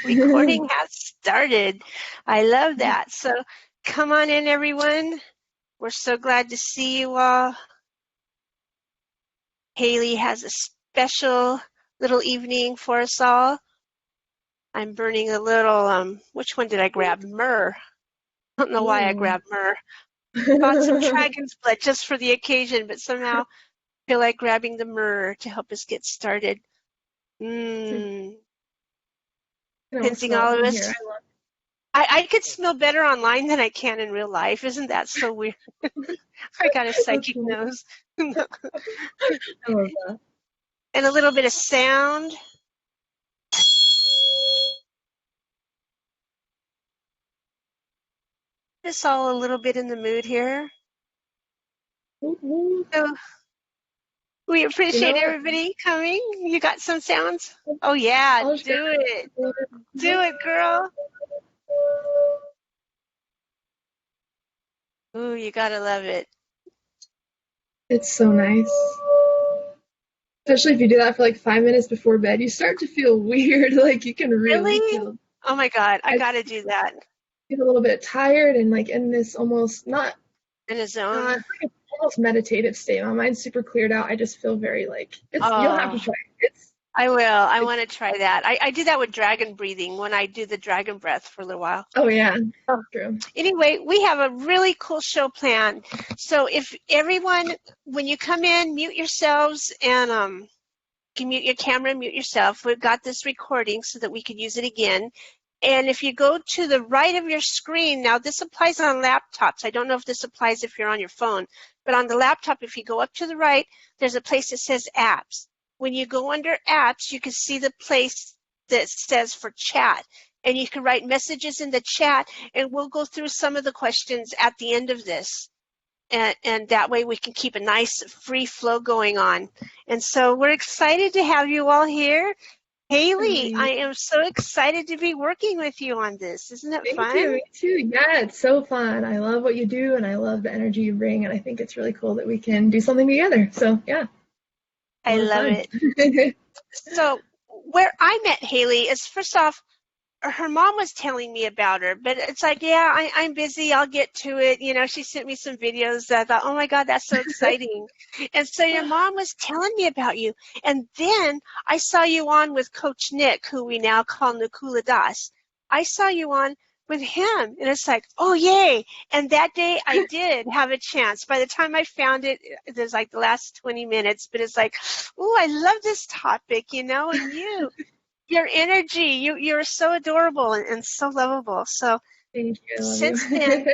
Recording has started. I love that. So come on in, everyone. We're so glad to see you all. Haylee has a special little evening for us all. I'm burning a little, which one did I grab? Myrrh. I don't know why I grabbed myrrh. Bought some dragon's blood just for the occasion, but somehow I feel like grabbing the myrrh to help us get started. Cleansing all of us. I could smell better online than I can in real life. Isn't that so weird? I got a psychic nose. I love that. And a little bit of sound. Just all a little bit in the mood here. So we appreciate everybody coming. You got some sounds? Oh yeah, do it. Do it, girl. Ooh, you gotta love it. It's so nice. Especially if you do that for like 5 minutes before bed, you start to feel weird. Like you can really feel. Oh my God, I gotta do that. Get a little bit tired and like in this almost not in a zone. Like almost meditative state. My mind's super cleared out. I just feel very like it's. You'll have to try it. I will. I want to try that. I do that with dragon breathing when I do the dragon breath for a little while. Oh, yeah. Oh, true. Anyway, we have a really cool show planned. So if everyone, when you come in, mute yourselves and you can mute your camera, mute yourself. We've got this recording so that we can use it again. And if you go to the right of your screen, now this applies on laptops. I don't know if this applies if you're on your phone, but on the laptop, if you go up to the right, there's a place that says apps. When you go under apps, you can see the place that says for chat. And you can write messages in the chat, and we'll go through some of the questions at the end of this. And that way we can keep a nice free flow going on. And so we're excited to have you all here. Haylee, I am so excited to be working with you on this. Isn't it fun? Thank you, me too. Yeah, it's so fun. I love what you do, and I love the energy you bring, and I think it's really cool that we can do something together. So, yeah. I love it. So where I met Haylee is, first off, her mom was telling me about her, but it's like, yeah, I'm busy. I'll get to it. You know, she sent me some videos that I thought, oh my God, that's so exciting. And so your mom was telling me about you. And then I saw you on with Coach Nick, who we now call Nukula Das. I saw you on with him, and it's like, oh yay. And that day I did have a chance. By the time I found it, there's like the last 20 minutes, but it's like, oh, I love this topic, you know, and your energy, you're so adorable and so lovable. So thank you. Since then,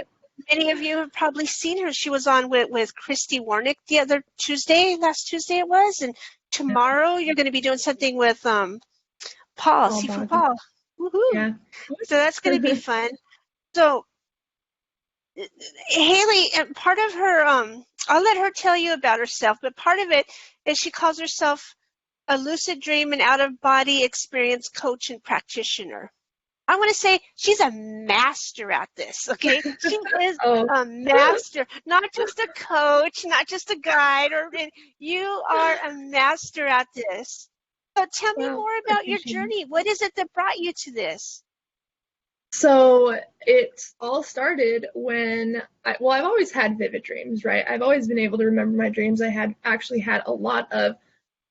many of you have probably seen her. She was on with Christy Warnick the other Tuesday, last Tuesday it was, and tomorrow you're going to be doing something with Paul, Sifu Paul. Woohoo! Yeah. So that's going to be fun. So Haylee, and part of her, I'll let her tell you about herself, but part of it is she calls herself a lucid dream and out-of-body experience coach and practitioner. I want to say she's a master at this, okay? She is a master, not just a coach, not just a guide. You are a master at this. So tell me more about your journey. What is it that brought you to this? So it all started when, I've always had vivid dreams, right? I've always been able to remember my dreams. I had actually had a lot of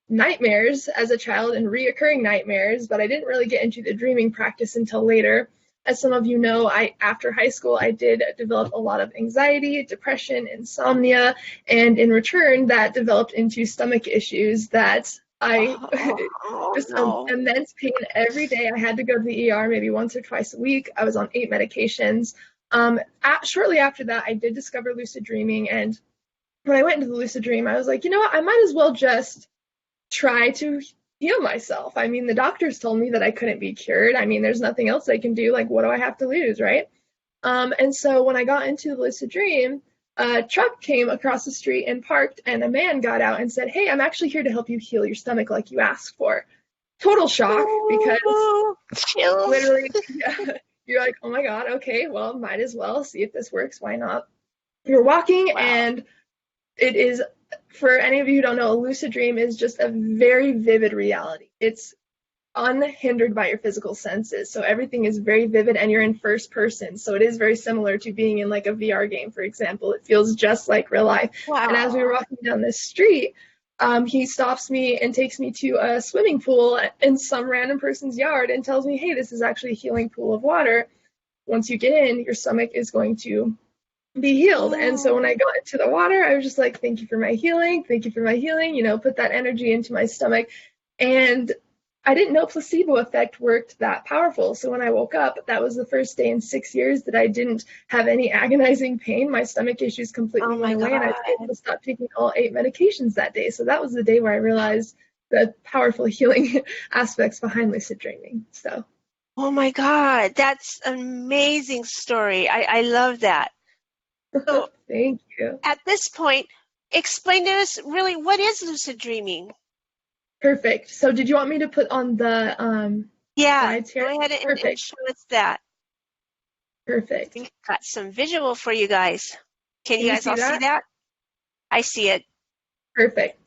nightmares as a child and reoccurring nightmares, but I didn't really get into the dreaming practice until later. As some of you know, after high school, I did develop a lot of anxiety, depression, insomnia, and in return, that developed into stomach issues that immense pain every day. I had to go to the ER maybe once or twice a week. I was on 8 medications. Shortly after that, I did discover lucid dreaming, and when I went into the lucid dream, I was like, you know what, I might as well just try to heal myself. I mean, the doctors told me that I couldn't be cured. I mean, there's nothing else I can do. Like, what do I have to lose, right? And so when I got into the lucid dream, a truck came across the street and parked, and a man got out and said, hey, I'm actually here to help you heal your stomach like you asked for. Total shock, because literally, you're like, oh my God, okay, well, might as well see if this works. Why not? You're walking, and it is, for any of you who don't know, a lucid dream is just a very vivid reality. It's unhindered by your physical senses. So everything is very vivid and you're in first person. So it is very similar to being in like a VR game, for example. It feels just like real life. And as we were Wow. walking down this street, he stops me and takes me to a swimming pool in some random person's yard and tells me, hey, this is actually a healing pool of water. Once you get in, your stomach is going to be healed. And so when I got into the water, I was just like, thank you for my healing. Thank you for my healing. You know, put that energy into my stomach. And I didn't know placebo effect worked that powerful. So when I woke up, that was the first day in 6 years that I didn't have any agonizing pain. My stomach issues completely Oh went my away, and I was able God. to stop taking all 8 medications that day. So that was the day where I realized the powerful healing aspects behind lucid dreaming. So Oh my God. That's an amazing story. I love that. So thank you. at this point, explain to us really what is lucid dreaming? Perfect. So did you want me to put on the Yeah, slides go here? ahead and Perfect. show us that. Perfect. We've got some visual for you guys. Can Can you you guys see all see that? that? I see it. Perfect.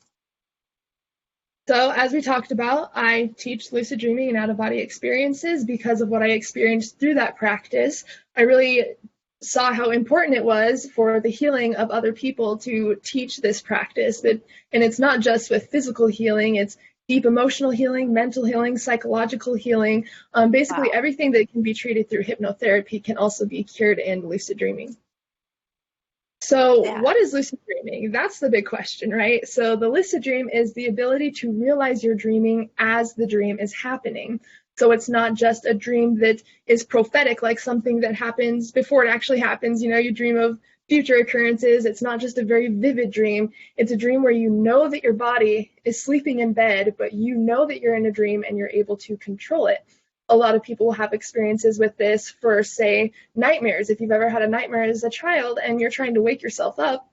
So as we talked about, I teach lucid dreaming and out-of-body experiences because of what I experienced through that practice. I really saw how important it was for the healing of other people to teach this practice. And it's not just with physical healing, it's deep emotional healing, mental healing, psychological healing. Basically, Wow. everything that can be treated through hypnotherapy can also be cured in lucid dreaming. So, Yeah. what is lucid dreaming? That's the big question, right? So, the lucid dream is the ability to realize you're dreaming as the dream is happening. So, it's not just a dream that is prophetic, like something that happens before it actually happens. You know, you dream of future occurrences. It's not just a very vivid dream. It's a dream where you know that your body is sleeping in bed, but you know that you're in a dream and you're able to control it. A lot of people have experiences with this for, say, nightmares. If you've ever had a nightmare as a child and you're trying to wake yourself up,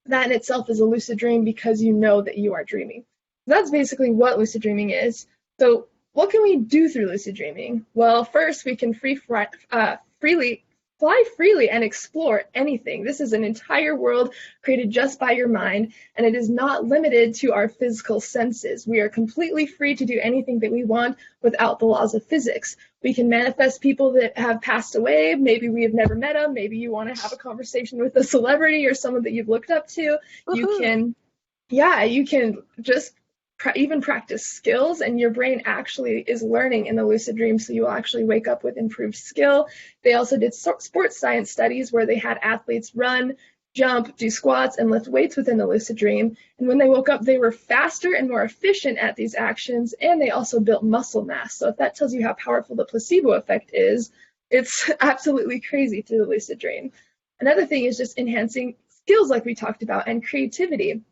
that in itself is a lucid dream because you know that you are dreaming. That's basically what lucid dreaming is. So what can we do through lucid dreaming? Well, first we can fly freely and explore anything. This is an entire world created just by your mind, and it is not limited to our physical senses. We are completely free to do anything that we want without the laws of physics. We can manifest people that have passed away. Maybe we have never met them. Maybe you want to have a conversation with a celebrity or someone that you've looked up to. You Woohoo. can, you can just even practice skills, and your brain actually is learning in the lucid dream, so you'll actually wake up with improved skill. They also did sports science studies where they had athletes run, jump, do squats, and lift weights within the lucid dream. And when they woke up, they were faster and more efficient at these actions, and they also built muscle mass. So if that tells you how powerful the placebo effect is, it's absolutely crazy through the lucid dream. Another thing is just enhancing skills like we talked about, and creativity.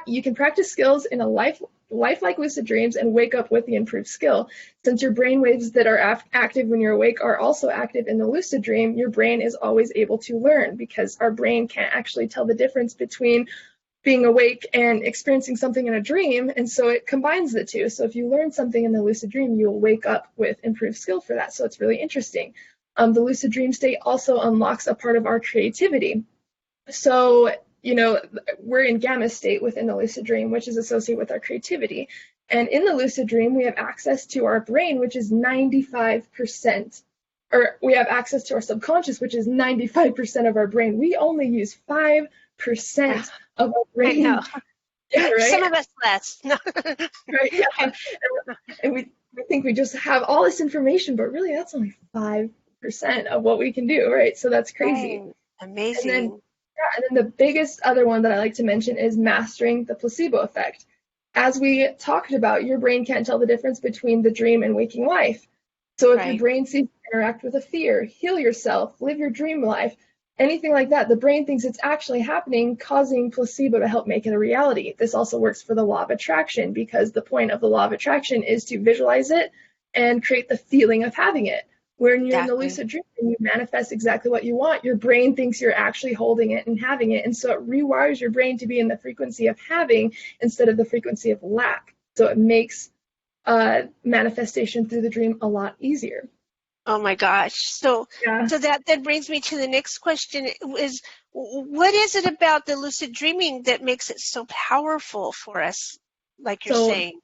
You can practice skills in a lifelike lucid dreams and wake up with the improved skill. Since your brain waves that are active when you're awake are also active in the lucid dream, your brain is always able to learn because our brain can't actually tell the difference between being awake and experiencing something in a dream, and so it combines the two. So if you learn something in the lucid dream, you'll wake up with improved skill for that. So it's really interesting. The lucid dream state also unlocks a part of our creativity. So, we're in gamma state within the lucid dream, which is associated with our creativity. And in the lucid dream, we have access to our brain, which is 95%, or we have access to our subconscious, which is 95% of our brain. We only use 5% of our I know. brain. Yeah, right? Some of us less. No. Right, yeah. And we think we just have all this information, but really that's only 5% of what we can do, right? So that's crazy. Right. And then Amazing. and then the biggest other one that I like to mention is mastering the placebo effect. As we talked about, your brain can't tell the difference between the dream and waking life. So if your Right. brain sees you interact with a fear, heal yourself, live your dream life, anything like that, the brain thinks it's actually happening, causing placebo to help make it a reality. This also works for the law of attraction because the point of the law of attraction is to visualize it and create the feeling of having it. When you're in the Exactly. lucid dream and you manifest exactly what you want, your brain thinks you're actually holding it and having it. And so it rewires your brain to be in the frequency of having instead of the frequency of lack. So it makes manifestation through the dream a lot easier. Oh my gosh. So Yeah. so that brings me to the next question is what is it about the lucid dreaming that makes it so powerful for us, like you're So saying?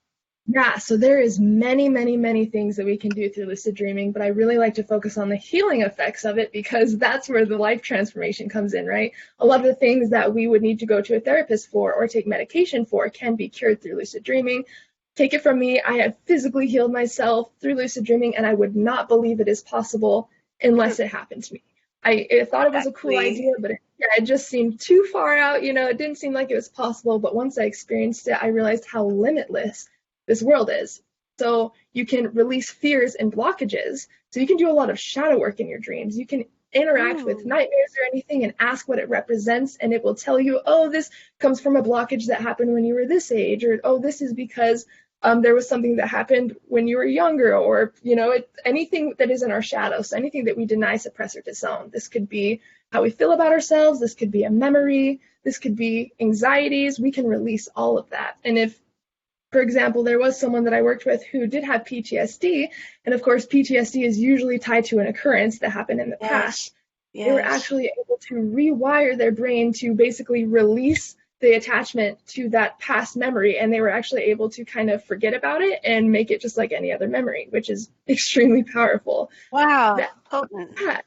Yeah, so there is many, many, many things that we can do through lucid dreaming, but I really like to focus on the healing effects of it because that's where the life transformation comes in, right? A lot of the things that we would need to go to a therapist for or take medication for can be cured through lucid dreaming. Take it from me, I have physically healed myself through lucid dreaming, and I would not believe it is possible unless it happened to me. I thought it was a cool Exactly. idea, but it just seemed too far out. It didn't seem like it was possible. But once I experienced it, I realized how limitless this world is. So you can release fears and blockages. So you can do a lot of shadow work in your dreams. You can interact with Mm. nightmares or anything and ask what it represents, and it will tell you, oh, this comes from a blockage that happened when you were this age, or oh, this is because there was something that happened when you were younger, or anything that is in our shadow. So anything that we deny, suppress, or disown. This could be how we feel about ourselves. This could be a memory. This could be anxieties. We can release all of that. And if, for example, there was someone that I worked with who did have PTSD, and of course, PTSD is usually tied to an occurrence that happened in the Yes. past. They were Yes. actually able to rewire their brain to basically release the attachment to that past memory, and they were actually able to kind of forget about it and make it just like any other memory, which is extremely powerful. Wow. That, Potent. yeah,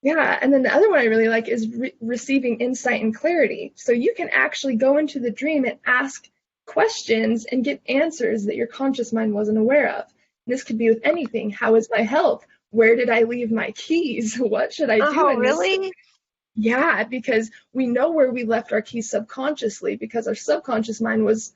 yeah, and then the other one I really like is receiving insight and clarity. So you can actually go into the dream and ask questions and get answers that your conscious mind wasn't aware of. This could be with anything. How is my health? Where did I leave my keys? What should I do Oh, in this? really? Yeah, because we know where we left our keys subconsciously because our subconscious mind was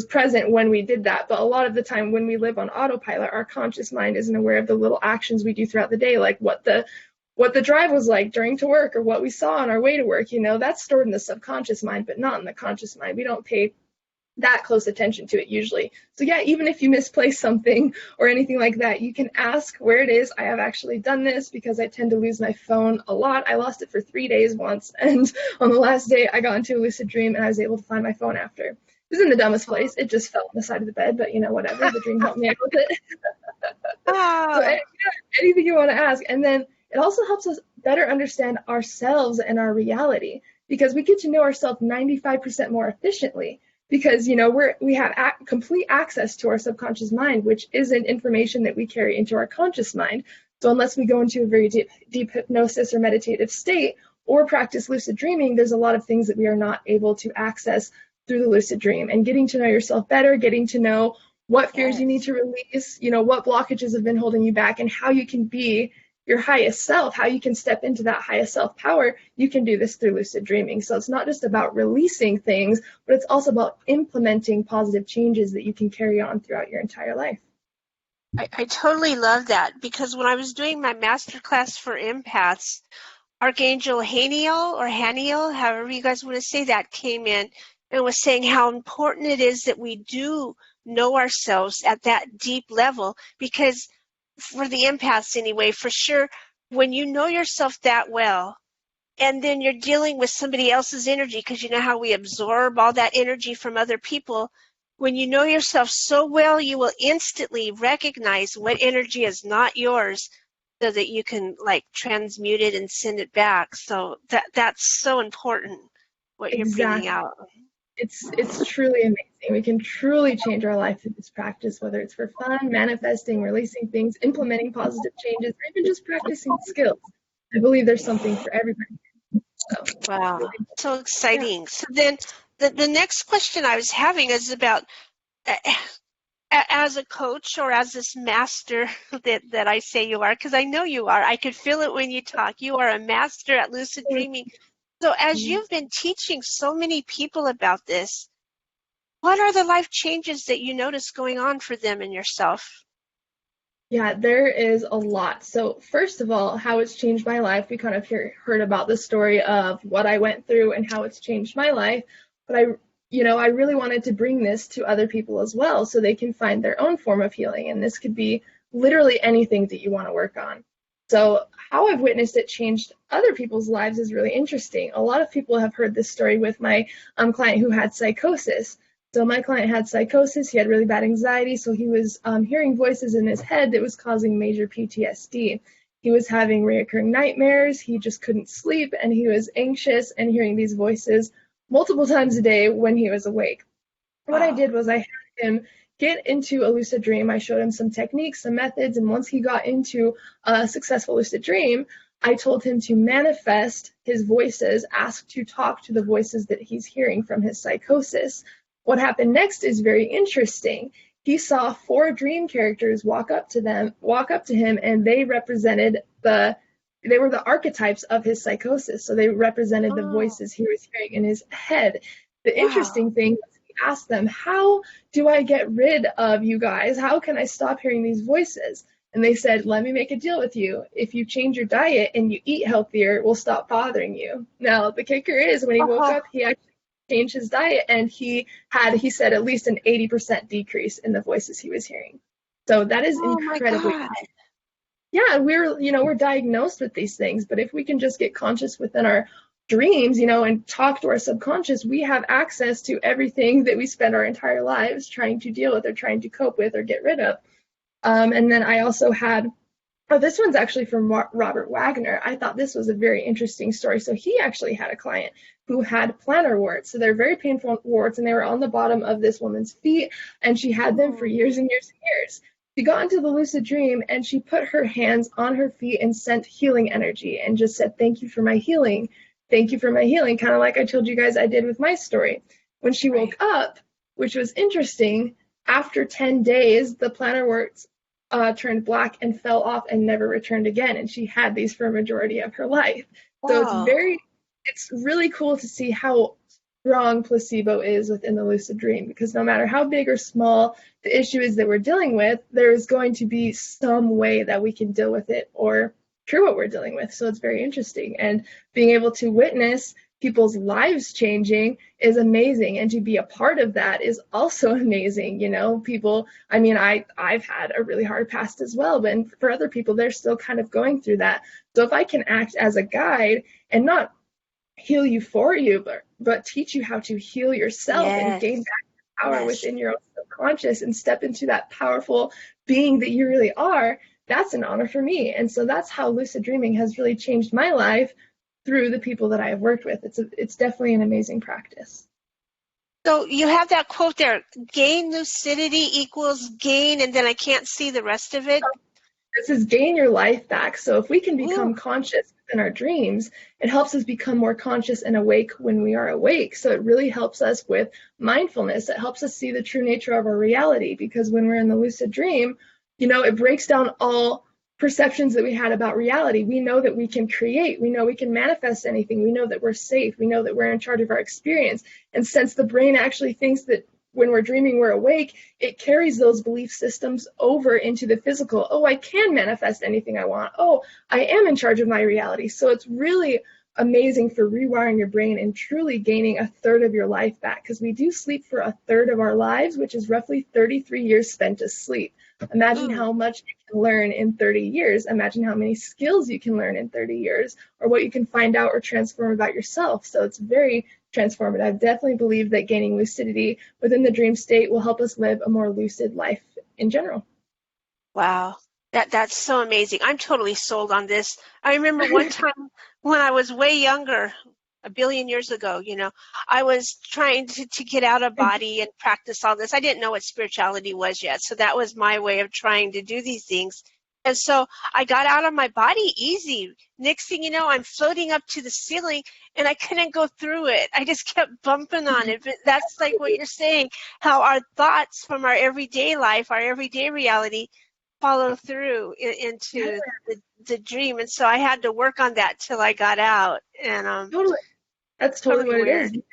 present when we did that. But a lot of the time when we live on autopilot, our conscious mind isn't aware of the little actions we do throughout the day, like what the drive was like during to work or what we saw on our way to work. That's stored in the subconscious mind, but not in the conscious mind. We don't pay that close attention to it usually. So yeah, even if you misplace something or anything like that, you can ask where it is. I have actually done this because I tend to lose my phone a lot. I lost it for 3 days once, and on the last day I got into a lucid dream and I was able to find my phone after. It was in the dumbest place. It just fell on the side of the bed, but whatever. The dream helped me out with it. So Oh, anything you want to ask. And then it also helps us better understand ourselves and our reality because we get to know ourselves 95% more efficiently because we have complete access to our subconscious mind, which isn't information that we carry into our conscious mind. So unless we go into a very deep hypnosis or meditative state or practice lucid dreaming, there's a lot of things that we are not able to access through the lucid dream. And getting to know yourself better, getting to know what fears you need yes. to release, what blockages have been holding you back, and how you can be your highest self, how you can step into that highest self power. You can do this through lucid dreaming. So it's not just about releasing things, but it's also about implementing positive changes that you can carry on throughout your entire life. I totally love that because when I was doing my master class for empaths, Archangel Haniel or Haniel, however you guys want to say that, came in and was saying how important it is that we do know ourselves at that deep level because for the empaths anyway, for sure, when you know yourself that well, and then you're dealing with somebody else's energy because you know how we absorb all that energy from other people. When you know yourself so well, you will instantly recognize what energy is not yours so that you can like transmute it and send it back. So that's so important what you're bringing Exactly. out. It's truly amazing. We can truly change our life through this practice, whether it's for fun, manifesting, releasing things, implementing positive changes, or even just practicing skills. I believe there's something for everybody. So, Wow, really, so yeah. exciting. So then the next question I was having is about uh, as a coach or as this master that I say you are, because I know you are. I could feel it when you talk. You are a master at lucid dreaming. So as you've been teaching so many people about this, what are the life changes that you notice going on for them and yourself? Yeah, there is a lot. So, first of all, how it's changed my life. We kind of heard about the story of what I went through and how it's changed my life. But I really wanted to bring this to other people as well so they can find their own form of healing. And this could be literally anything that you want to work on. So, how I've witnessed it changed other people's lives is really interesting. A lot of people have heard this story with my client who had psychosis. So my client had psychosis. He had really bad anxiety. So he was hearing voices in his head that was causing major PTSD. He was having recurring nightmares. He just couldn't sleep, and he was anxious and hearing these voices multiple times a day when he was awake. What I Wow. did was I had him get into a lucid dream, I showed him some techniques, some methods, and once he got into a successful lucid dream, I told him to manifest his voices, ask to talk to the voices that he's hearing from his psychosis. What happened next is very interesting. He saw 4 dream characters walk up to him, and they were the archetypes of his psychosis. So they represented the voices he was hearing in his head. The interesting thing was he asked them, how do I get rid of you guys? How can I stop hearing these voices? And they said, let me make a deal with you. If you change your diet and you eat healthier, we'll stop bothering you. Now, the kicker is when he woke up, he actually changed his diet, and he said, at least an 80% decrease in the voices he was hearing. So that is incredibly my God. Yeah, we're diagnosed with these things, but if we can just get conscious within our dreams, and talk to our subconscious, we have access to everything that we spend our entire lives trying to deal with or trying to cope with or get rid of. And then I also had, this one's actually from Robert Wagner. I thought this was a very interesting story. So he actually had a client who had plantar warts. So they're very painful warts, and they were on the bottom of this woman's feet, and she had them for years and years and years. She got into the lucid dream, and she put her hands on her feet and sent healing energy and just said, thank you for my healing. Thank you for my healing, kind of like I told you guys I did with my story. When she woke up, which was interesting, after 10 days, the plantar warts turned black and fell off and never returned again. And she had these for a majority of her life. So it's really cool to see how strong placebo is within the lucid dream, because no matter how big or small the issue is that we're dealing with, there's going to be some way that we can deal with it or cure what we're dealing with. So it's very interesting. And being able to witness people's lives changing is amazing, and to be a part of that is also amazing. I've had a really hard past as well, but for other people, they're still kind of going through that. So if I can act as a guide and not heal you for you, but teach you how to heal yourself and gain back power within your own subconscious and step into that powerful being that you really are, that's an honor for me. And so that's how lucid dreaming has really changed my life through the people that I have worked with. It's definitely an amazing practice. So you have that quote there, gain lucidity equals gain, and then I can't see the rest of it. This is gain your life back. So if we can become conscious in our dreams, it helps us become more conscious and awake when we are awake. So it really helps us with mindfulness. It helps us see the true nature of our reality, because when we're in the lucid dream, it breaks down all perceptions that we had about reality. We know that we can create. We know we can manifest anything. We know that we're safe. We know that we're in charge of our experience. And since the brain actually thinks that when we're dreaming, we're awake, it carries those belief systems over into the physical. Oh, I can manifest anything I want. Oh, I am in charge of my reality. So it's really amazing for rewiring your brain and truly gaining a third of your life back, because we do sleep for a third of our lives, which is roughly 33 years spent asleep. Imagine how much you can learn in 30 years. Imagine how many skills you can learn in 30 years, or what you can find out or transform about yourself. So it's very transformative. I definitely believe that gaining lucidity within the dream state will help us live a more lucid life in general. Wow. That's so amazing. I'm totally sold on this. I remember one time when I was way younger, a billion years ago, I was trying to get out of body and practice all this. I didn't know what spirituality was yet, so that was my way of trying to do these things. And so I got out of my body easy. Next thing you know, I'm floating up to the ceiling, and I couldn't go through it. I just kept bumping on it. But that's like what you're saying, how our thoughts from our everyday life, our everyday reality, follow through into the dream. And so I had to work on that till I got out. And totally. That's totally what weird. It is. You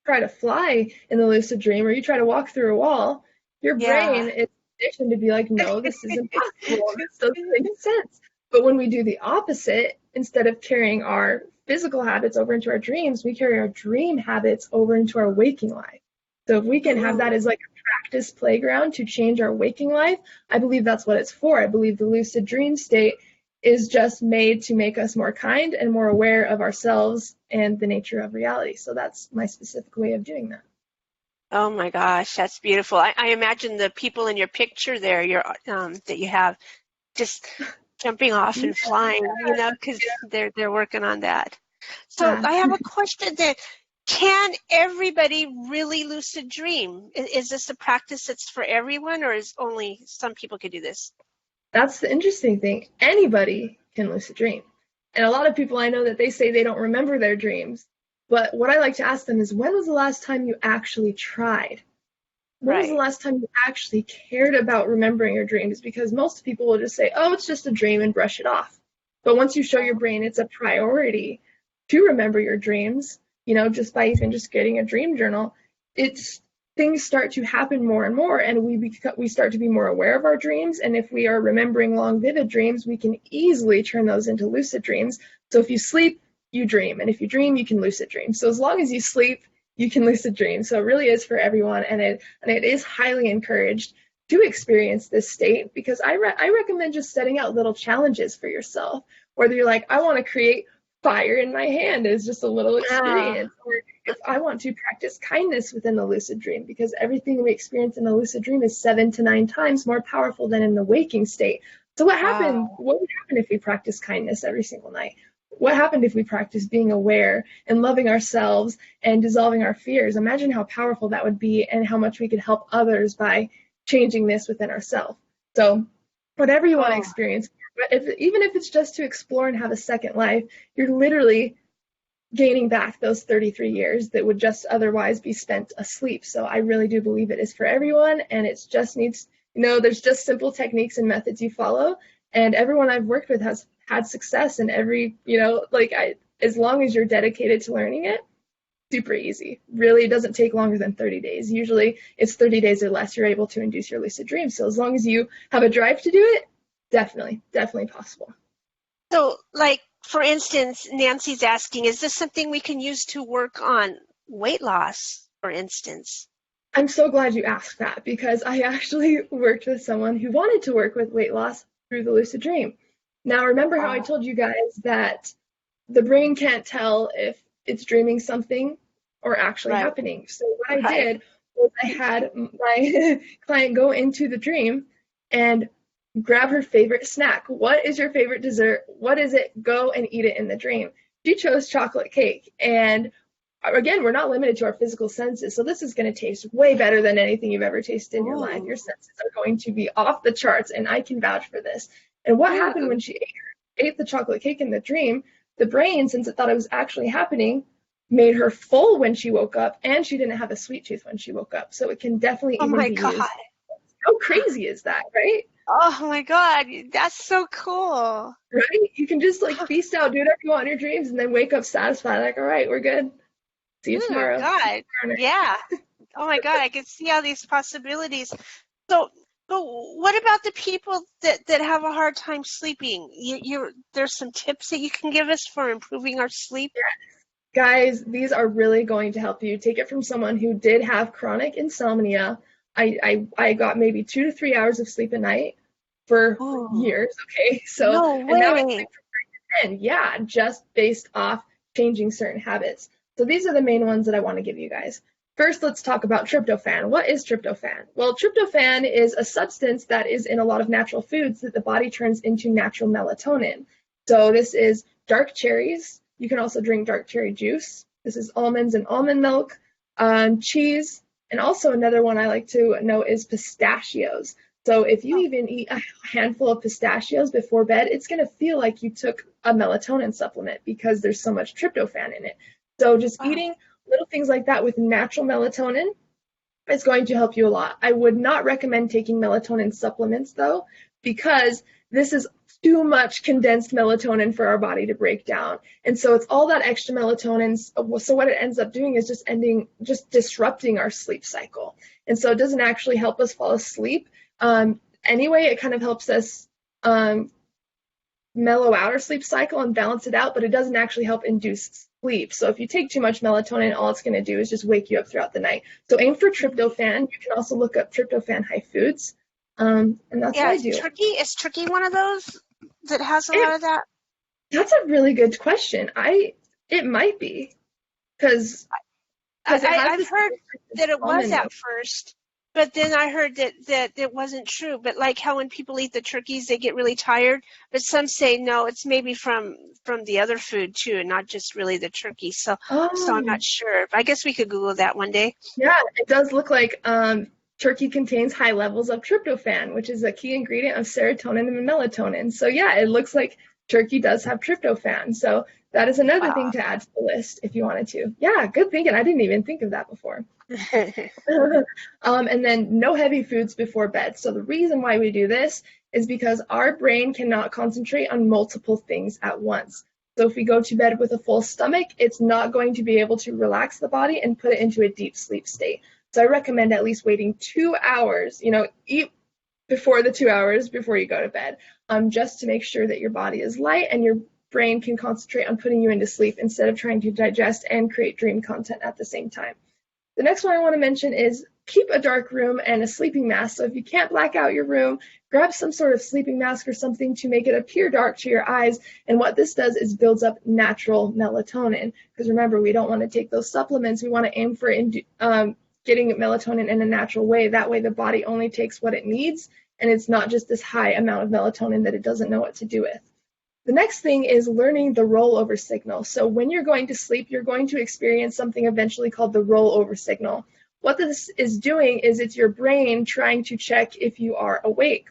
try to fly in the lucid dream, or you try to walk through a wall, your brain is conditioned to be like, no, this isn't possible. This doesn't make sense. But when we do the opposite, instead of carrying our physical habits over into our dreams, we carry our dream habits over into our waking life. So if we can have that as like a practice playground to change our waking life, I believe that's what it's for. I believe the lucid dream state is just made to make us more kind and more aware of ourselves and the nature of reality. So that's my specific way of doing that. Oh my gosh, that's beautiful. I imagine the people in your picture there, that you have, just jumping off and flying, because they're working on that. So I have a question then. Can everybody really lucid dream? Is this a practice that's for everyone, or is only some people could do this? That's the interesting thing. Anybody can lucid dream. And a lot of people I know that they say they don't remember their dreams. But what I like to ask them is, when was the last time you actually tried? When was the Right. last time you actually cared about remembering your dreams? Because most people will just say, oh, it's just a dream and brush it off. But once you show your brain it's a priority to remember your dreams, just by even just getting a dream journal, it's things start to happen more and more, and we start to be more aware of our dreams. And if we are remembering long, vivid dreams, we can easily turn those into lucid dreams. So if you sleep, you dream, and if you dream, you can lucid dream. So as long as you sleep, you can lucid dream. So it really is for everyone, and it is highly encouraged to experience this state, because I recommend just setting out little challenges for yourself. Whether you're like, I want to create fire in my hand is just a little experience, or if I want to practice kindness within the lucid dream, because everything we experience in the lucid dream is 7 to 9 times more powerful than in the waking state. So what Wow. would happen if we practice kindness every single night? What happened if we practice being aware and loving ourselves and dissolving our fears? Imagine how powerful that would be, and how much we could help others by changing this within ourselves. So whatever you want to Oh, experience, even if it's just to explore and have a second life, you're literally gaining back those 33 years that would just otherwise be spent asleep. So I really do believe it is for everyone, and it just needs, there's just simple techniques and methods you follow, and everyone I've worked with has had success in every, as long as you're dedicated to learning it, super easy. Really, it doesn't take longer than 30 days. Usually it's 30 days or less you're able to induce your lucid dream. So as long as you have a drive to do it, definitely possible. so like for instance, Nancy's asking, is this something we can use to work on weight loss, for instance? I'm so glad you asked that, because I actually worked with someone who wanted to work with weight loss through the lucid dream. Now, remember how I Oh, told you guys that the brain can't tell if it's dreaming something or actually right, happening. So what I right. did was I had my client go into the dream and grab her favorite snack. What is your favorite dessert? What is it? Go and eat it in the dream. She chose chocolate cake. And again, we're not limited to our physical senses. So this is going to taste way better than anything you've ever tasted in your life. Ooh, Your senses are going to be off the charts, and I can vouch for this. And what happened ooh. when she ate the chocolate cake in the dream, the brain, since it thought it was actually happening, made her full when she woke up, and she didn't have a sweet tooth when she woke up. So it can definitely Oh even my be God. used. How crazy is that, right? Oh my God. That's so cool. Right? You can just like feast out, do whatever you want in your dreams, and then wake up satisfied, like, all right, we're good. See you Oh tomorrow. See God. you tomorrow. Yeah. Oh my God. I can see all these possibilities. So, but what about the people that have a hard time sleeping? There's some tips that you can give us for improving our sleep? Guys, these are really going to help you. Take it from someone who did have chronic insomnia. I got maybe 2 to 3 hours of sleep a night for Oh, years. Okay, so, no and now I way. sleep for 10. Yeah, just based off changing certain habits. So these are the main ones that I want to give you guys. First, let's talk about tryptophan. What is tryptophan? Well, tryptophan is a substance that is in a lot of natural foods that the body turns into natural melatonin. So this is dark cherries. You can also drink dark cherry juice. This is almonds and almond milk, cheese, and also another one I like to know is pistachios. So if you Oh, even eat a handful of pistachios before bed, it's going to feel like you took a melatonin supplement, because there's so much tryptophan in it. So just wow. eating little things like that with natural melatonin is going to help you a lot. I would not recommend taking melatonin supplements though, because this is too much condensed melatonin for our body to break down. And so it's all that extra melatonin. So what it ends up doing is just disrupting our sleep cycle. And so it doesn't actually help us fall asleep. Anyway, it kind of helps us mellow out our sleep cycle and balance it out, but it doesn't actually help induce sleep. So if you take too much melatonin, all it's going to do is just wake you up throughout the night. So aim for tryptophan. You can also look up tryptophan high foods, and that's what Yeah, I do. is turkey one of those that has a lot It, of that? that's a really good question. It might be, because it has I've this heard that it was almond at milk. first. But then I heard that it wasn't true. But like how when people eat the turkeys, they get really tired. But some say no, it's maybe from the other food too, and not just really the turkey. So I'm Oh, not sure. I guess we could Google that one day. yeah, it does look like turkey contains high levels of tryptophan, which is a key ingredient of serotonin and melatonin. So yeah, it looks like turkey does have tryptophan. So that is another thing Wow. to add to the list if you wanted to. Yeah, good thinking. I didn't even think of that before. And then no heavy foods before bed. So the reason why we do this is because our brain cannot concentrate on multiple things at once. So if we go to bed with a full stomach, it's not going to be able to relax the body and put it into a deep sleep state. So I recommend at least waiting 2 hours, eat before the 2 hours before you go to bed, just to make sure that your body is light and your brain can concentrate on putting you into sleep instead of trying to digest and create dream content at the same time. The next one I want to mention is keep a dark room and a sleeping mask. So if you can't black out your room, grab some sort of sleeping mask or something to make it appear dark to your eyes. And what this does is builds up natural melatonin. Because remember, we don't want to take those supplements. We want to aim for getting melatonin in a natural way. That way the body only takes what it needs, and it's not just this high amount of melatonin that it doesn't know what to do with. The next thing is learning the rollover signal. So when you're going to sleep, you're going to experience something eventually called the rollover signal. What this is doing is it's your brain trying to check if you are awake.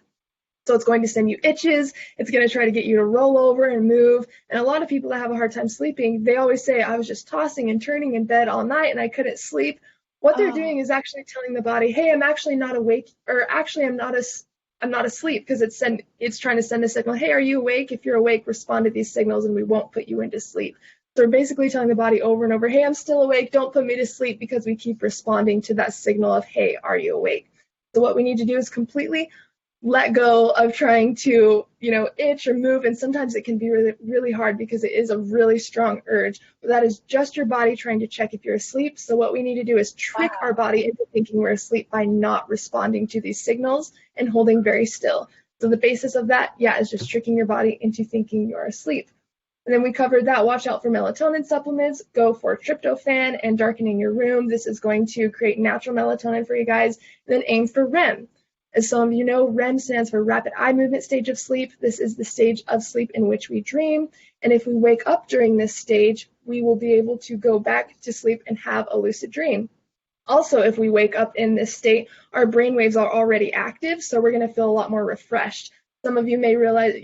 So it's going to send you itches. It's going to try to get you to roll over and move. And a lot of people that have a hard time sleeping, they always say, I was just tossing and turning in bed all night and I couldn't sleep. What they're Oh, doing is actually telling the body, hey, I'm actually not awake, or actually I'm not asleep, because it's trying to send a signal, hey, are you awake? If you're awake, respond to these signals and we won't put you into sleep. So we're basically telling the body over and over, hey, I'm still awake, don't put me to sleep, because we keep responding to that signal of, hey, are you awake? So what we need to do is completely let go of trying to, itch or move. And sometimes it can be really, really hard because it is a really strong urge. But that is just your body trying to check if you're asleep. So what we need to do is trick our wow. body into thinking we're asleep by not responding to these signals and holding very still. So the basis of that, yeah, is just tricking your body into thinking you're asleep. And then we covered that. Watch out for melatonin supplements. Go for tryptophan and darkening your room. This is going to create natural melatonin for you guys. And then aim for REM. As some of you know, REM stands for rapid eye movement stage of sleep. This is the stage of sleep in which we dream. And if we wake up during this stage, we will be able to go back to sleep and have a lucid dream. Also, if we wake up in this state, our brain waves are already active, so we're going to feel a lot more refreshed. Some of you may realize,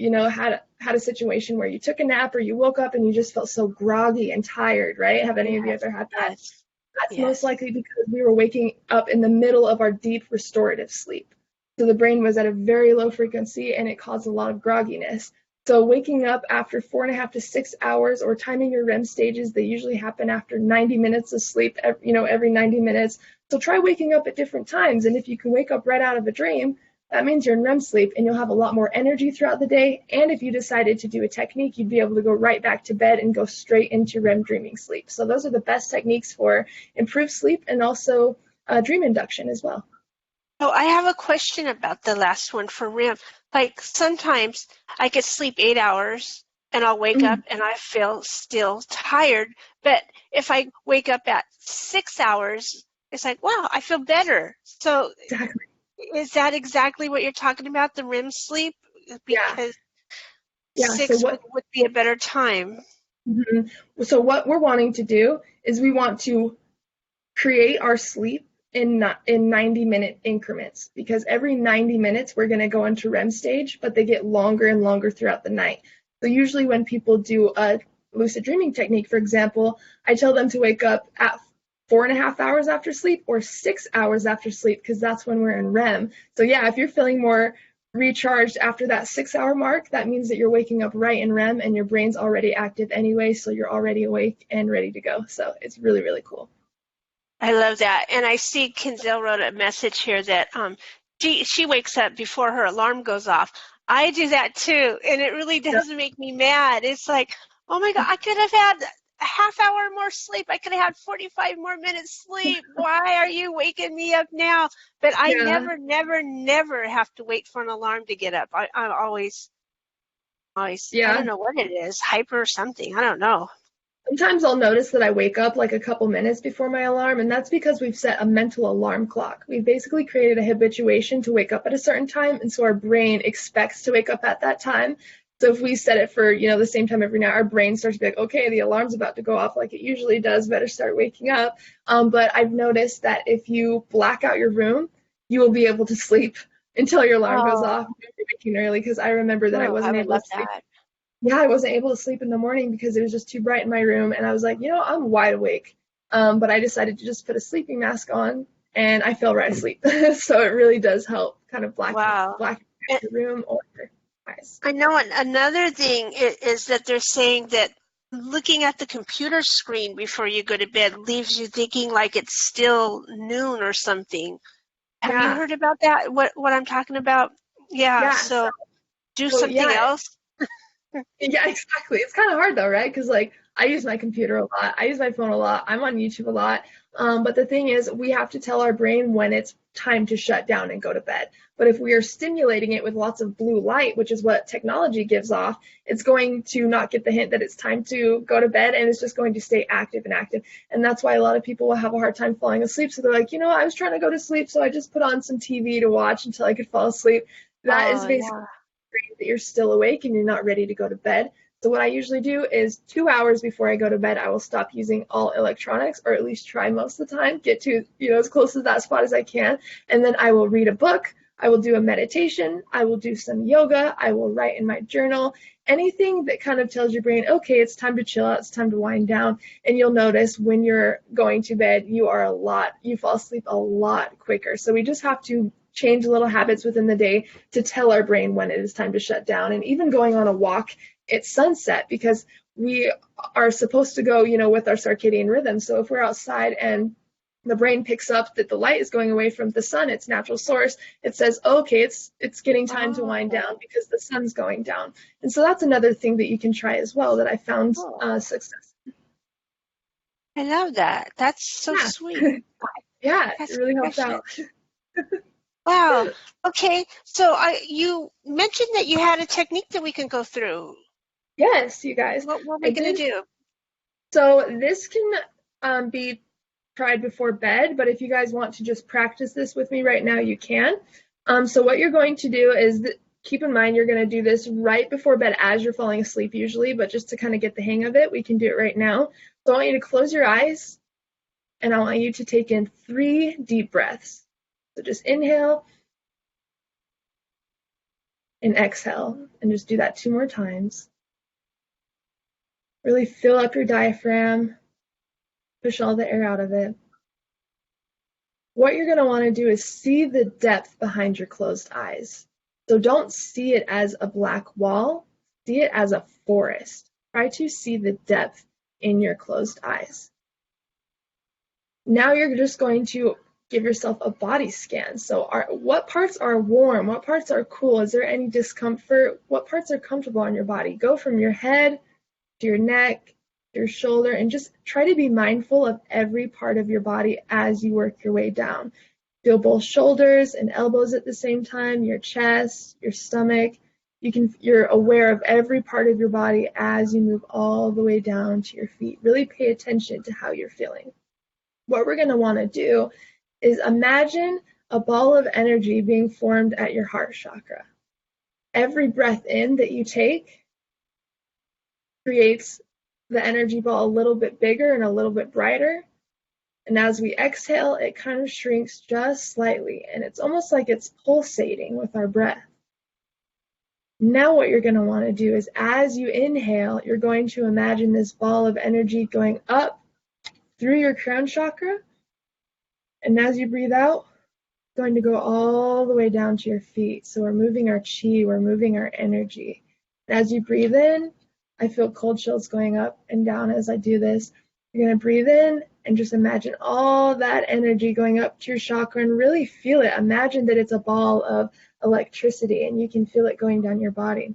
had a situation where you took a nap or you woke up and you just felt so groggy and tired, right? Have any of you Yes, ever had that? yes, That's most yes. likely because we were waking up in the middle of our deep restorative sleep. So the brain was at a very low frequency and it caused a lot of grogginess. So waking up after 4.5 to 6 hours, or timing your REM stages, they usually happen after 90 minutes of sleep, every 90 minutes. So try waking up at different times. And if you can wake up right out of a dream, that means you're in REM sleep and you'll have a lot more energy throughout the day. And if you decided to do a technique, you'd be able to go right back to bed and go straight into REM dreaming sleep. So those are the best techniques for improved sleep and also dream induction as well. Oh, I have a question about the last one for REM. Like sometimes I could sleep 8 hours and I'll wake up Mhm. and I feel still tired. But if I wake up at 6 hours, it's like, wow, I feel better. So Exactly. is that exactly what you're talking about, the REM sleep? Yeah. Because Yeah. So six what would be a better time. mhm. So what we're wanting to do is we want to create our sleep in 90-minute increments, because every 90 minutes we're going to go into REM stage, but they get longer and longer throughout the night. So usually when people do a lucid dreaming technique, for example, I tell them to wake up at 4.5 hours after sleep or 6 hours after sleep, because that's when we're in REM. So yeah, if you're feeling more recharged after that 6 hour mark, that means that you're waking up right in REM and your brain's already active anyway, so you're already awake and ready to go. So it's really, really cool. I love that. And I see Kinzel wrote a message here that she wakes up before her alarm goes off. I do that too, and it really Yeah. does make me mad. It's like, oh my God, I could have had a half hour more sleep. I could have had 45 more minutes sleep. Why are you waking me up now? But I Yeah. never, never, never have to wait for an alarm to get up. I'm always, I Yeah. don't know what it is, hyper or something. I don't know. Sometimes I'll notice that I wake up like a couple minutes before my alarm, and that's because we've set a mental alarm clock. We've basically created a habituation to wake up at a certain time, and so our brain expects to wake up at that time. So if we set it for, the same time every night, our brain starts to be like, okay, the alarm's about to go off like it usually does, better start waking up. But I've noticed that if you black out your room, you will be able to sleep until your alarm goes Oh, off, waking early, because I remember that I oh, I wasn't would able love to sleep. that. Yeah, I wasn't able to sleep in the morning because it was just too bright in my room, and I was like, I'm wide awake. But I decided to just put a sleeping mask on, and I fell right asleep. So it really does help kind of Wow. blacken And your room or your eyes. I know another thing is that they're saying that looking at the computer screen before you go to bed leaves you thinking like it's still noon or something. Have you Yeah, heard about that? What I'm talking about? Yeah, yeah. So, so do so something yeah, else. Yeah, exactly. It's kind of hard though, right? Because like I use my computer a lot, I use my phone a lot, I'm on YouTube a lot. But the thing is, we have to tell our brain when it's time to shut down and go to bed. But if we are stimulating it with lots of blue light, which is what technology gives off, it's going to not get the hint that it's time to go to bed, and it's just going to stay active and active. And that's why a lot of people will have a hard time falling asleep. So they're like, I was trying to go to sleep, so I just put on some TV to watch until I could fall asleep. That is Oh, basically yeah. that you're still awake and you're not ready to go to bed. So what I usually do is 2 hours before I go to bed, I will stop using all electronics, or at least try most of the time, get to, as close to that spot as I can. And then I will read a book. I will do a meditation. I will do some yoga. I will write in my journal. Anything that kind of tells your brain, okay, it's time to chill out, it's time to wind down. And you'll notice when you're going to bed, you fall asleep a lot quicker. So we just have to change little habits within the day to tell our brain when it is time to shut down. And even going on a walk at sunset, because we are supposed to go, with our circadian rhythm. So if we're outside and the brain picks up that the light is going away from the sun, its natural source, it says, oh, okay, it's getting time to wind Oh, down because the sun's going down. And so that's another thing that you can try as well that I found cool. success. I love that. That's so Yeah, sweet. yeah, it That's really helps precious. out. Wow. Okay. So you mentioned that you had a technique that we can go through. Yes, you guys, What are I we gonna did. do? So this can be tried before bed, but if you guys want to just practice this with me right now, you can. So what you're going to do is keep in mind you're going to do this right before bed as you're falling asleep usually, but just to kind of get the hang of it, we can do it right now. So I want you to close your eyes, and I want you to take in 3 deep breaths. So just inhale and exhale, and just do that 2 more times. Really fill up your diaphragm, push all the air out of it. What you're going to want to do is see the depth behind your closed eyes. So don't see it as a black wall, see it as a forest. Try to see the depth in your closed eyes. Now you're just going to give yourself a body scan. So what parts are warm? What parts are cool? Is there any discomfort? What parts are comfortable on your body? Go from your head to your neck, your shoulder, and just try to be mindful of every part of your body as you work your way down. Feel both shoulders and elbows at the same time, your chest, your stomach. You're aware of every part of your body as you move all the way down to your feet. Really pay attention to how you're feeling. What we're going to want to do is imagine a ball of energy being formed at your heart chakra. Every breath in that you take creates the energy ball a little bit bigger and a little bit brighter. And as we exhale, it kind of shrinks just slightly, and it's almost like it's pulsating with our breath. Now what you're going to want to do is as you inhale, you're going to imagine this ball of energy going up through your crown chakra. And as you breathe out, it's going to go all the way down to your feet. So we're moving our chi, we're moving our energy. And as you breathe in, I feel cold chills going up and down as I do this. You're going to breathe in and just imagine all that energy going up to your chakra and really feel it. Imagine that it's a ball of electricity and you can feel it going down your body.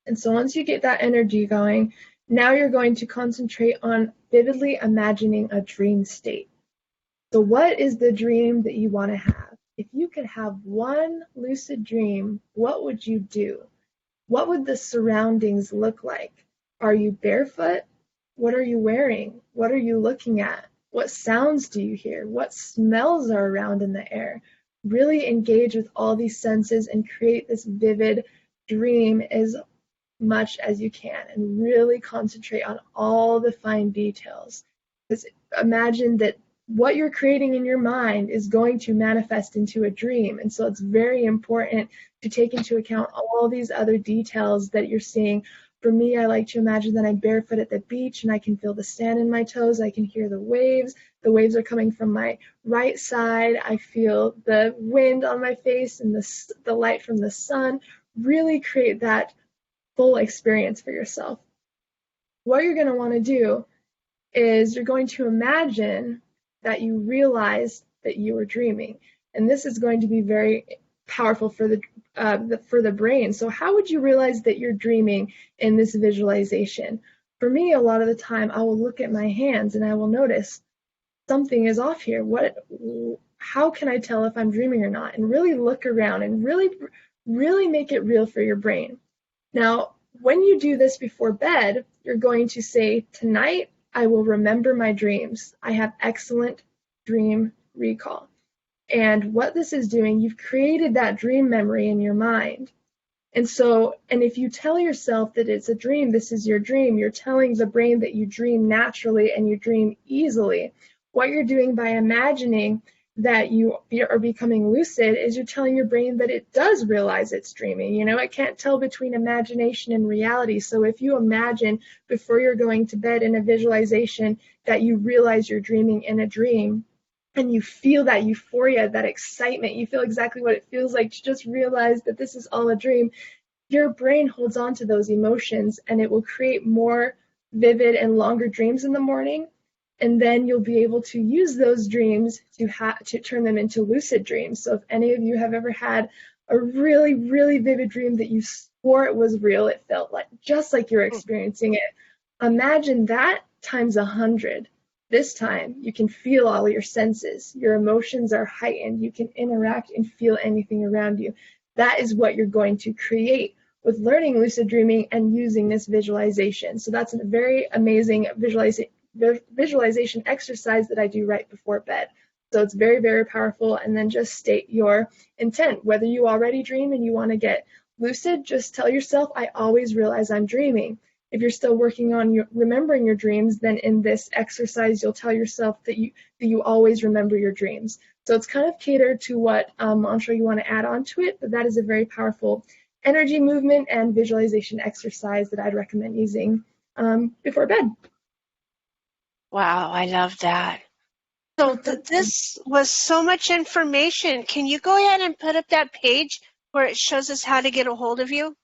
And so once you get that energy going, now you're going to concentrate on vividly imagining a dream state. So what is the dream that you want to have? If you could have one lucid dream, what would you do? What would the surroundings look like? Are you barefoot? What are you wearing? What are you looking at? What sounds do you hear? What smells are around in the air? Really engage with all these senses and create this vivid dream as much as you can, and really concentrate on all the fine details. Because imagine that what you're creating in your mind is going to manifest into a dream. And so it's very important to take into account all these other details that you're seeing. For me, I like to imagine that I'm barefoot at the beach and I can feel the sand in my toes. I can hear the waves. The waves are coming from my right side. I feel the wind on my face and the light from the sun. Really create that full experience for yourself. What you're going to want to do is you're going to imagine that you realize that you were dreaming. And this is going to be very powerful for the brain. So how would you realize that you're dreaming in this visualization? For me, a lot of the time, I will look at my hands and I will notice something is off here. How can I tell if I'm dreaming or not? And really look around and really make it real for your brain. Now, when you do this before bed, you're going to say, tonight I will remember my dreams. I have excellent dream recall. And what this is doing, you've created that dream memory in your mind. And if you tell yourself that it's a dream, this is your dream, you're telling the brain that you dream naturally and you dream easily. What you're doing by imagining that you are becoming lucid is you're telling your brain that it does realize it's dreaming. It can't tell between imagination and reality. So if you imagine before you're going to bed in a visualization that you realize you're dreaming in a dream, and you feel that euphoria, that excitement, you feel exactly what it feels like to just realize that this is all a dream, your brain holds on to those emotions and it will create more vivid and longer dreams in the morning. And then you'll be able to use those dreams to turn them into lucid dreams. So if any of you have ever had a really, really vivid dream that you swore it was real, it felt like just like you're experiencing it, imagine that times 100. This time you can feel all your senses. Your emotions are heightened. You can interact and feel anything around you. That is what you're going to create with learning lucid dreaming and using this visualization. So that's a very amazing visualization exercise that I do right before bed. So it's very, very powerful. And then just state your intent. Whether you already dream and you want to get lucid, just tell yourself, I always realize I'm dreaming. If you're still working on remembering your dreams, then in this exercise, you'll tell yourself that you always remember your dreams. So it's kind of catered to what mantra you want to add on to it, but that is a very powerful energy movement and visualization exercise that I'd recommend using before bed. Wow, I love that. So this was so much information. Can you go ahead and put up that page where it shows us how to get a hold of you?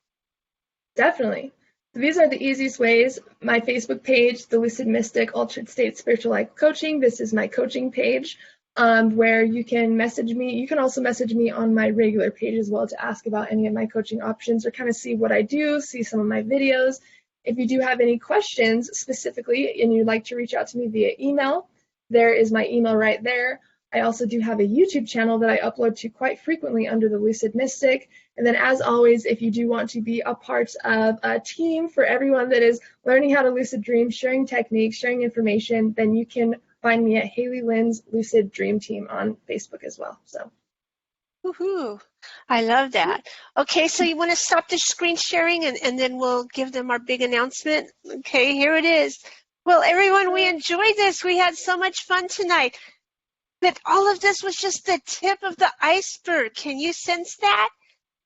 Definitely. So these are the easiest ways. My Facebook page, The Lucid Mystic Altered State Spiritual Life Coaching. This is my coaching page where you can message me. You can also message me on my regular page as well to ask about any of my coaching options or kind of see what I do, see some of my videos. If you do have any questions specifically and you'd like to reach out to me via email, there is my email right there. I also do have a YouTube channel that I upload to quite frequently under the Lucid Mystic. And then as always, if you do want to be a part of a team for everyone that is learning how to lucid dream, sharing techniques, sharing information, then you can find me at Haylee Lynn's Lucid Dream Team on Facebook as well. So. Woohoo! I love that. Okay, so you want to stop the screen sharing and then we'll give them our big announcement? Okay, here it is. Well, everyone, we enjoyed this. We had so much fun tonight. But all of this was just the tip of the iceberg. Can you sense that?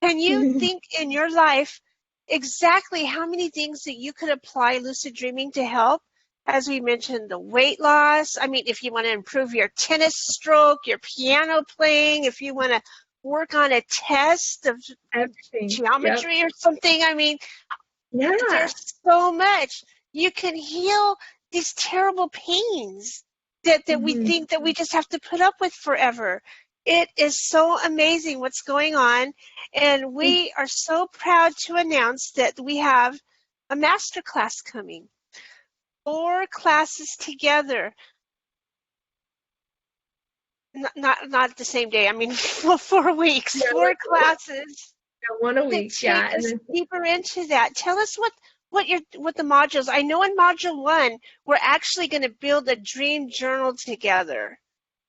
Can you think in your life exactly how many things that you could apply lucid dreaming to help? As we mentioned, the weight loss. I mean, if you want to improve your tennis stroke, your piano playing, if you want to work on a test of Everything. geometry or something. I mean, there's so much. You can heal these terrible pains that we think that we just have to put up with forever. It is so amazing what's going on, and we are so proud to announce that we have a master class coming. 4 classes together. Not the same day. I mean, 4 weeks, 4 classes. One a week, Take us deeper into that. Tell us what the modules. I know in module 1, we're actually going to build a dream journal together.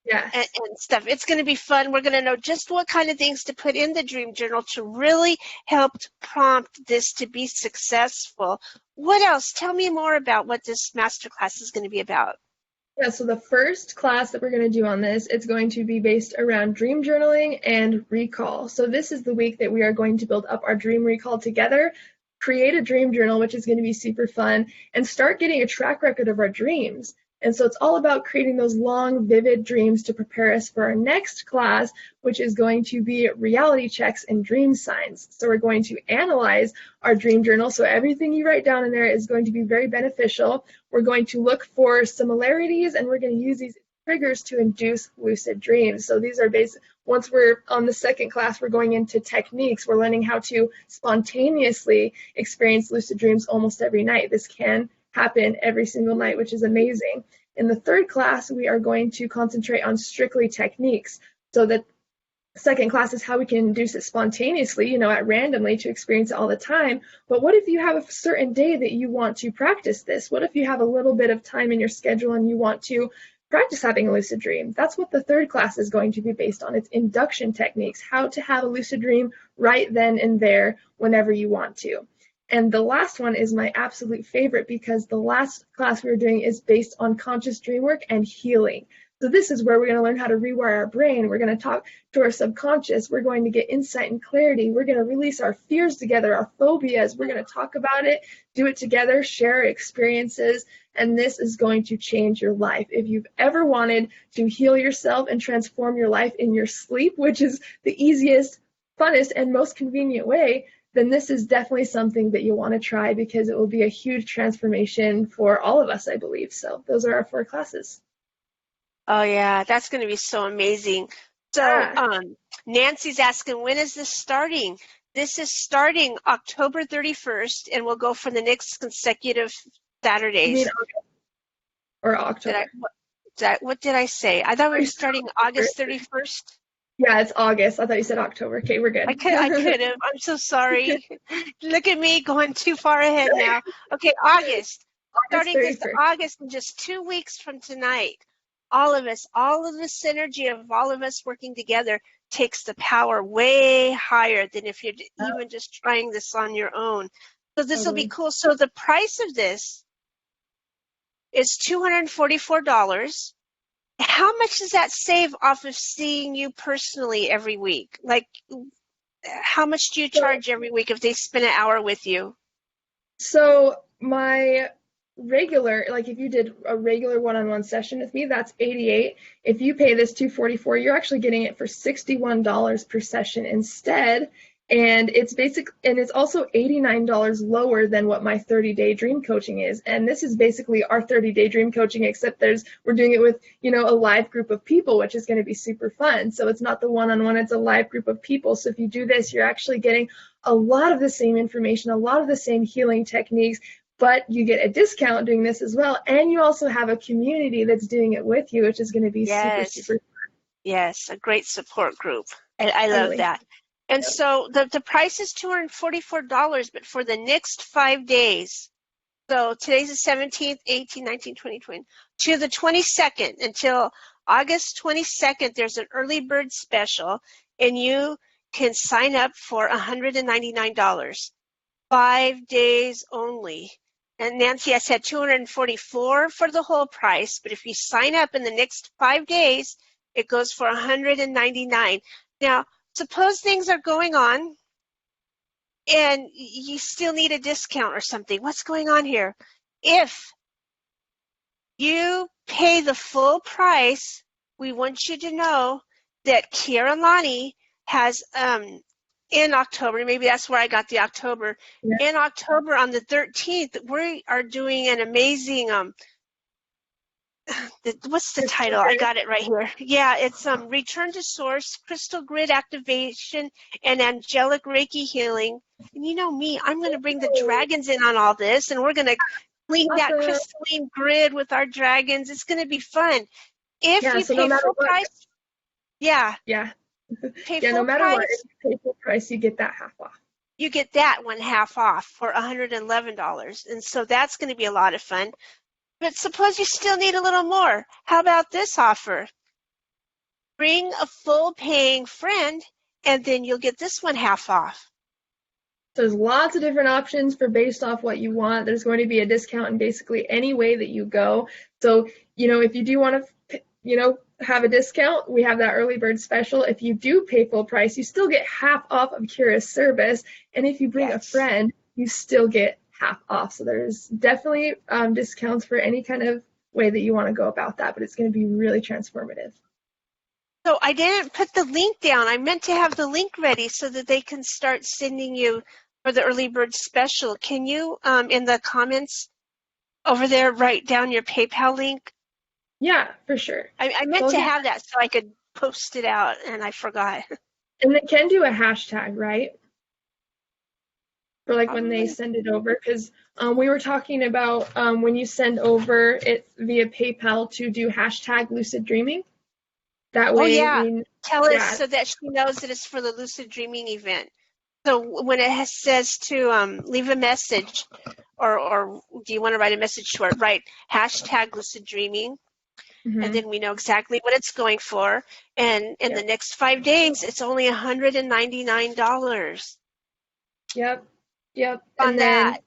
Yes. And stuff. It's going to be fun. We're going to know just what kind of things to put in the dream journal to really help prompt this to be successful. What else? Tell me more about what this masterclass is going to be about. Yeah, so the first class that we're going to do on this, it's going to be based around dream journaling and recall. So this is the week that we are going to build up our dream recall together, create a dream journal, which is going to be super fun, and start getting a track record of our dreams. And so it's all about creating those long, vivid dreams to prepare us for our next class, which is going to be reality checks and dream signs. So we're going to analyze our dream journal. So everything you write down in there is going to be very beneficial. We're going to look for similarities, and we're going to use these triggers to induce lucid dreams. So these are once we're on the second class, we're going into techniques. We're learning how to spontaneously experience lucid dreams almost every night. This can happen every single night, which is amazing. In the third class, we are going to concentrate on strictly techniques. So the second class is how we can induce it spontaneously, at randomly to experience it all the time. But what if you have a certain day that you want to practice this? What if you have a little bit of time in your schedule and you want to practice having a lucid dream? That's what the third class is going to be based on. It's induction techniques, how to have a lucid dream right then and there whenever you want to. And the last one is my absolute favorite because the last class we were doing is based on conscious dream work and healing. So this is where we're going to learn how to rewire our brain. We're going to talk to our subconscious. We're going to get insight and clarity. We're going to release our fears together, our phobias. We're going to talk about it, do it together, share experiences, and this is going to change your life. If you've ever wanted to heal yourself and transform your life in your sleep, which is the easiest, funnest, and most convenient way, then this is definitely something that you'll want to try because it will be a huge transformation for all of us, I believe. So those are our 4 classes. Oh yeah, that's going to be so amazing. So Nancy's asking, when is this starting? This is starting October 31st and will go for the next consecutive Saturdays. You mean August or October? What did I say? I thought we were starting August 31st. Yeah, it's August. I thought you said October. Okay, we're good. I could have. I'm so sorry. Look at me going too far ahead now. Okay, August. Starting this August in just 2 weeks from tonight. All of us, all of the synergy of all of us working together takes the power way higher than if you're even just trying this on your own. So this will be cool. So the price of this is $244. How much does that save off of seeing you personally every week? Like, how much do you charge every week if they spend an hour with you? So my regular, like if you did a regular one-on-one session with me, that's $88. If you pay this $244, you're actually getting it for $61 per session instead. And it's also $89 lower than what my 30-day dream coaching is. And this is basically our 30-day dream coaching, except we're doing it with, a live group of people, which is going to be super fun. So it's not the one-on-one, it's a live group of people. So if you do this, you're actually getting a lot of the same information, a lot of the same healing techniques, but you get a discount doing this as well. And you also have a community that's doing it with you, which is going to be super, super fun. Yes, a great support group. And I love that. And so the price is $244, but for the next 5 days, so today's the 17th, 18th, 19th, 20th, 20th, to the 22nd, until August 22nd, there's an early bird special, and you can sign up for $199. 5 days only. And Nancy, I said $244 for the whole price, but if you sign up in the next 5 days, it goes for $199. Now, suppose things are going on and you still need a discount or something. What's going on here? If you pay the full price, we want you to know that Kiralani has in October, maybe that's where I got the October. Yeah. In October on the 13th, we are doing an amazing what's the title? I got it right here. Yeah, it's Return to Source, Crystal Grid Activation, and Angelic Reiki Healing. And you know me, I'm going to bring the dragons in on all this, and we're going to clean that crystalline grid with our dragons. It's going to be fun. If you pay full price, no matter what, if you pay full price, you get that half off. you get that one half off for $111. And so that's going to be a lot of fun. But suppose you still need a little more. How about this offer? Bring a full paying friend and then you'll get this one half off. So there's lots of different options for based off what you want. There's going to be a discount in basically any way that you go. So, if you do want to, have a discount, we have that early bird special. If you do pay full price, you still get half off of Kira's service. And if you bring a friend, you still get half off. So there's definitely discounts for any kind of way that you want to go about that, but it's going to be really transformative. So I didn't put the link down. I meant to have the link ready so that they can start sending you for the early bird special. Can you, in the comments over there, write down your PayPal link? Yeah, for sure. I meant to have that so I could post it out, and I forgot. And they can do a hashtag, right? For when they send it over, because we were talking about when you send over it via PayPal to do hashtag Lucid Dreaming. That way, tell us so that she knows that it's for the Lucid Dreaming event. So when it says to leave a message, or do you want to write a message short? Write hashtag Lucid Dreaming. And then we know exactly what it's going for. And in the next 5 days, it's only $199. Yep. On that.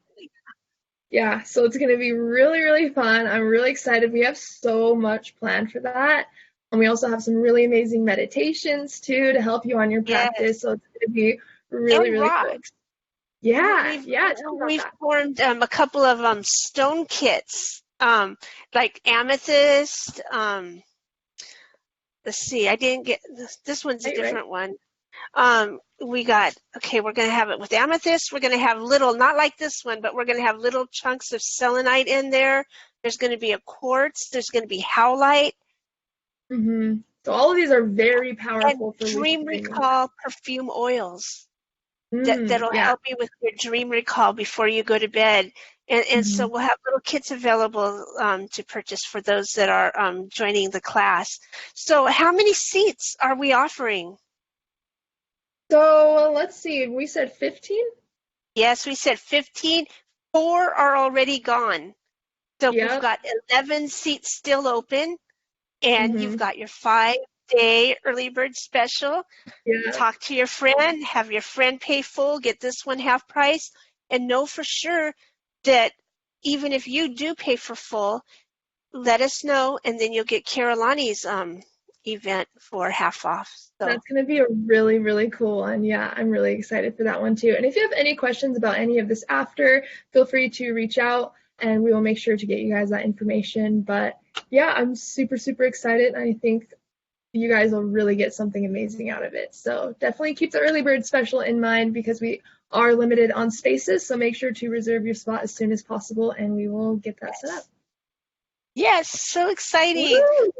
Yeah, so it's going to be really, really fun. I'm really excited. We have so much planned for that. And we also have some really amazing meditations, too, to help you on your practice. So it's going to be really, really cool. Yeah, We've formed a couple of stone kits. Like amethyst. Let's see, I didn't get this one's a different one. We're going to have it with amethyst. We're going to have little, not like this one, but we're going to have little chunks of selenite in there. There's going to be a quartz. There's going to be howlite. So all of these are very powerful. And dream recall perfume oils. That'll help you with your dream recall before you go to bed. And so we'll have little kits available to purchase for those that are joining the class. So how many seats are we offering? So let's see. We said 15? Yes, we said 15. 4 are already gone. So we've got 11 seats still open. And you've got your 5-day early bird special. Talk to your friend, have your friend pay full, get this one half price, and know for sure that even if you do pay for full, let us know, and then you'll get Carolani's event for half off. So that's going to be a really, really cool one. Yeah, I'm really excited for that one too. And if you have any questions about any of this after, feel free to reach out and we will make sure to get you guys that information. But yeah, I'm super, super excited. I think you guys will really get something amazing out of it. So definitely keep the early bird special in mind because we are limited on spaces. So make sure to reserve your spot as soon as possible and we will get that set up. Yes, so exciting. Woo!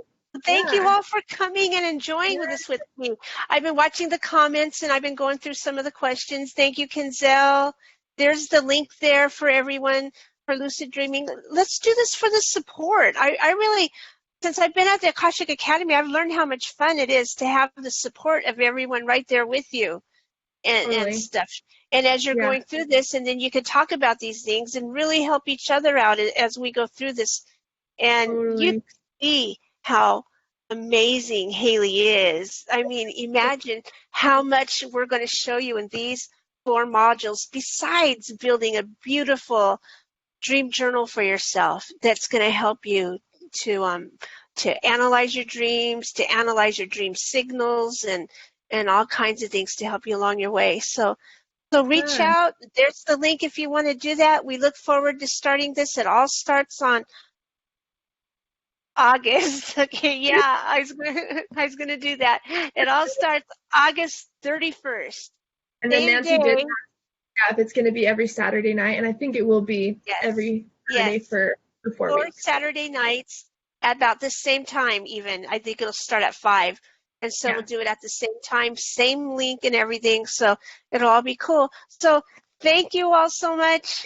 Thank you all for coming and enjoying this with me. I've been watching the comments and I've been going through some of the questions. Thank you, Kenzel. There's the link there for everyone for Lucid Dreaming. Let's do this for the support. I really, since I've been at the Akashic Academy, I've learned how much fun it is to have the support of everyone right there with you and stuff. And as you're going through this, and then you can talk about these things and really help each other out as we go through this. And you see how amazing Haylee is. I mean, imagine how much we're going to show you in these 4 modules besides building a beautiful dream journal for yourself that's going to help you to analyze your dreams, to analyze your dream signals, and all kinds of things to help you along your way. So reach out. There's the link if you want to do that. We look forward to starting this. It all starts on August. Okay, yeah, I was gonna do that. It all starts August 31st. And then Nancy did if it's going to be every Saturday night, and I think it will be every Saturday for 4 weeks. Saturday nights at about the same time even. I think it'll start at 5. And so we'll do it at the same time, same link and everything. So it'll all be cool. So thank you all so much.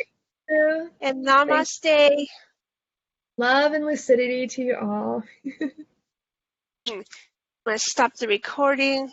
And namaste. Love and lucidity to you all. I'm going to stop the recording.